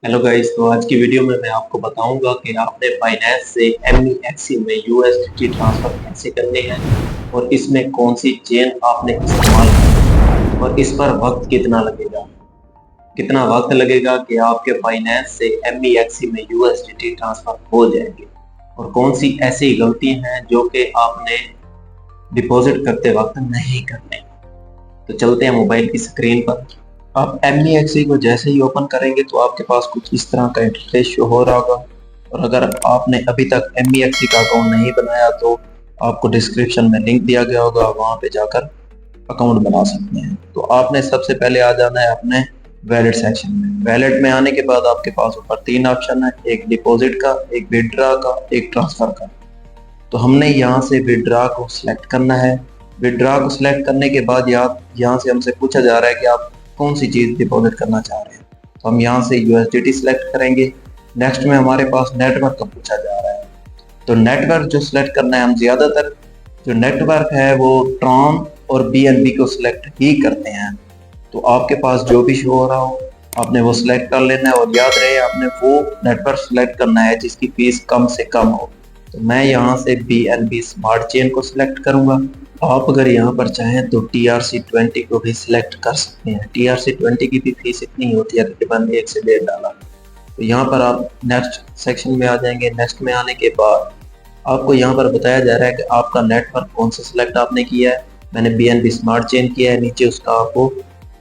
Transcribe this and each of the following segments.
Hello guys. तो आज की वीडियो में मैं आपको बताऊंगा कि आपने बाइनेंस से एमईएक्सी में यूएसडीटी ट्रांसफर कैसे करने हैं और इसमें कौन सी चेन आपने इस्तेमाल करनी है और इस पर वक्त कितना लगेगा। कितना वक्त लगेगा कि आपके बाइनेंस से एमईएक्सी में यूएसडीटी ट्रांसफर हो जाएंगे और कौन सी ऐसी गलती हैं जो कि आपने डिपॉजिट करते वक्त नहीं करने। तो चलते हैं मोबाइल की स्क्रीन पर। आप एमईएक्सी को जैसे ही ओपन करेंगे तो आपके पास कुछ इस तरह का इंटरफेस शो हो रहा होगा। और अगर आपने अभी तक एमईएक्सी का अकाउंट नहीं बनाया तो आपको डिस्क्रिप्शन में लिंक दिया गया होगा, वहां पे जाकर अकाउंट बना सकते हैं। तो आपने सबसे पहले आ जाना है अपने वैलेट सेक्शन में। वैलेट में आने के बाद आपके पास ऊपर तीन ऑप्शन है, एक डिपॉजिट का, एक विड्रॉ का, एक ट्रांसफर का। तो हमने यहाँ से विड्रॉ को सिलेक्ट करना है। विड्रॉ को सिलेक्ट करने के बाद यहाँ से हमसे पूछा जा रहा है कि आप कौन सी चीज़ डिपॉजिट करना चाह रहे हैं। तो हम यहाँ से यूएसडीटी सिलेक्ट करेंगे। नेक्स्ट में हमारे पास नेटवर्क का पूछा जा रहा है। तो नेटवर्क जो सिलेक्ट करना है, हम ज़्यादातर जो नेटवर्क है वो ट्रॉन और बीएनबी को सिलेक्ट ही करते हैं। तो आपके पास जो भी शो हो रहा हो आपने वो सिलेक्ट कर लेना है और याद रहे आपने वो नेटवर्क सिलेक्ट करना है जिसकी फीस कम से कम हो। तो मैं यहाँ से BNB स्मार्ट चेन को सिलेक्ट करूंगा। आप अगर यहाँ पर चाहें तो TRC20 को भी सिलेक्ट कर सकते हैं। TRC20 की भी फीस इतनी होती है, तकरीबन $1 से $1.5। तो यहाँ पर आप नेक्स्ट सेक्शन में आ जाएंगे। नेक्स्ट में आने के बाद आपको यहाँ पर बताया जा रहा है कि आपका नेटवर्क कौन सा सिलेक्ट आपने किया है। मैंने BNB स्मार्ट चेन किया है, नीचे उसका आपको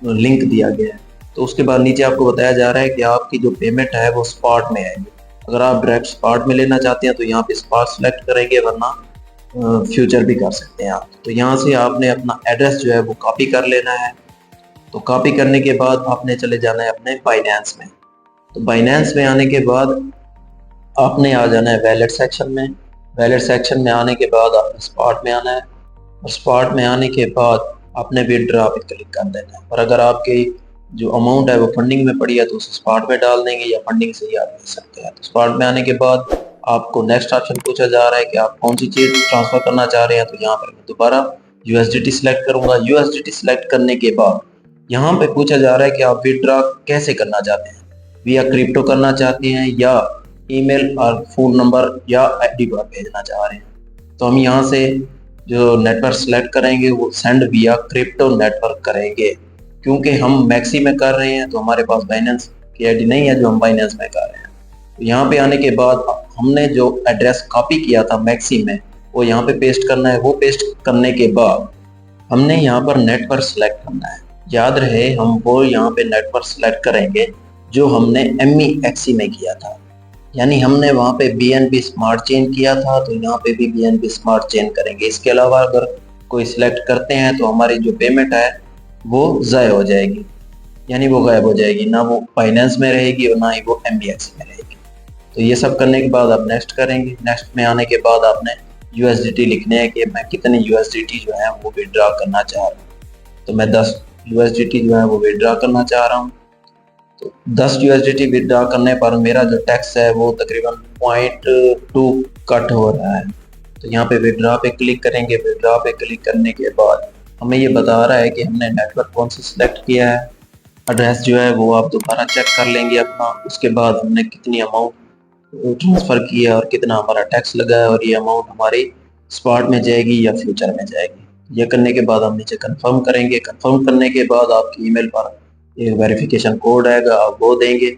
लिंक दिया गया है। तो उसके बाद नीचे आपको बताया जा रहा है कि आपकी जो पेमेंट है वो स्पॉट में आएगी। अगर आप डायरेक्ट स्पॉट में लेना चाहते हैं तो यहाँ पे स्पॉट सेलेक्ट करेंगे, वरना फ्यूचर भी कर सकते हैं आप। तो यहाँ से आपने अपना एड्रेस जो है वो कॉपी कर लेना है। तो कॉपी करने के बाद आपने चले जाना है अपने बाइनेंस में। तो बाइनेंस में आने के बाद आपने आ जाना है वैलेट सेक्शन में। वैलेट सेक्शन में आने के बाद आपने स्पॉट में आना है और स्पॉट में आने के बाद आपने विड्रॉ पे क्लिक कर देना है। और अगर आपकी जो अमाउंट है वो फंडिंग में पड़ी है तो उसे स्पॉट में डाल देंगे या फंडिंग से ही आप ले सकते हैं। तो स्पॉट में आने के बाद आपको नेक्स्ट ऑप्शन पूछा जा रहा है कि आप कौन सी चीज़ ट्रांसफर करना चाह रहे हैं। तो यहाँ पर मैं दोबारा यूएसडीटी सिलेक्ट करूंगा। यूएसडीटी सिलेक्ट करने के बाद यहाँ पे पूछा जा रहा है कि आप विड्रॉ कैसे करना चाहते हैं, विया क्रिप्टो करना चाहते हैं या ईमेल और फोन नंबर या आईडी पर भेजना चाह रहे हैं। तो हम यहाँ से जो नेटवर्क सेलेक्ट करेंगे वो सेंड विया क्रिप्टो नेटवर्क करेंगे। क्योंकि हम मैक्सी में कर रहे हैं तो हमारे पास बाइनेंस की आईडी नहीं है जो हम बाइनेंस में कर रहे हैं। तो यहाँ पे आने के बाद हमने जो एड्रेस कॉपी किया था मैक्सी में वो यहाँ पे पेस्ट करना है। वो पेस्ट करने के बाद हमने यहाँ पर नेटवर्क सेलेक्ट करना है। याद रहे हम वो यहाँ पे नेटवर्क सेलेक्ट करेंगे जो हमने एमईएक्सी में किया था। यानी हमने वहाँ पे BNB स्मार्ट चेन किया था तो यहाँ पे भी BNB स्मार्ट चेन करेंगे। इसके अलावा अगर कोई सिलेक्ट करते हैं तो हमारी जो पेमेंट है वो ज़ाय हो जाएगी, यानी वो गायब हो जाएगी, ना वो फाइनेंस में रहेगी और ना ही वो एमबीएक्स में रहेगी। तो ये सब करने के बाद आप नेक्स्ट करेंगे। नेक्स्ट में आने के बाद आपने यूएसडीटी लिखने हैं कि मैं कितने यूएसडीटी जो है वो विड्रॉ करना चाह रहा हूँ। तो मैं 10 यूएसडीटी जो है वो विड्रॉ करना चाह रहा हूँ। तो 10 यूएसडीटी विड्रॉ करने पर मेरा जो टैक्स है वो तकरीबन 0.2 कट हो रहा है। तो यहाँ पे विड्रॉ पे क्लिक करेंगे। विड्रॉ पे क्लिक करने के बाद हमें ये बता रहा है कि हमने नेटवर्क कौन सा सिलेक्ट किया है। एड्रेस जो है वो आप दोबारा चेक कर लेंगे अपना। उसके बाद हमने कितनी अमाउंट ट्रांसफ़र की है और कितना हमारा टैक्स लगा है और ये अमाउंट हमारी स्पॉट में जाएगी या फ्यूचर में जाएगी। ये करने के बाद हम नीचे कंफर्म करेंगे। कंफर्म करने के बाद आपकी ईमेल पर एक वेरिफिकेशन कोड आएगा, आप वो देंगे।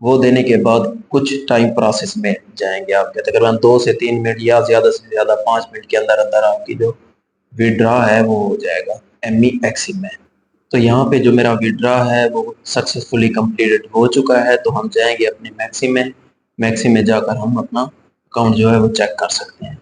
वो देने के बाद कुछ टाइम प्रोसेस में जाएंगे आपके, तकरीबन 2 से 3 मिनट या ज़्यादा से ज़्यादा 5 मिनट के अंदर अंदर आपकी जो विड्रॉ है वो हो जाएगा एमईएक्सी में। तो यहाँ पे जो मेरा विड्रॉ है वो सक्सेसफुली कंप्लीटेड हो चुका है। तो हम जाएंगे अपने मैक्सी में। मैक्सी में जाकर हम अपना अकाउंट जो है वो चेक कर सकते हैं।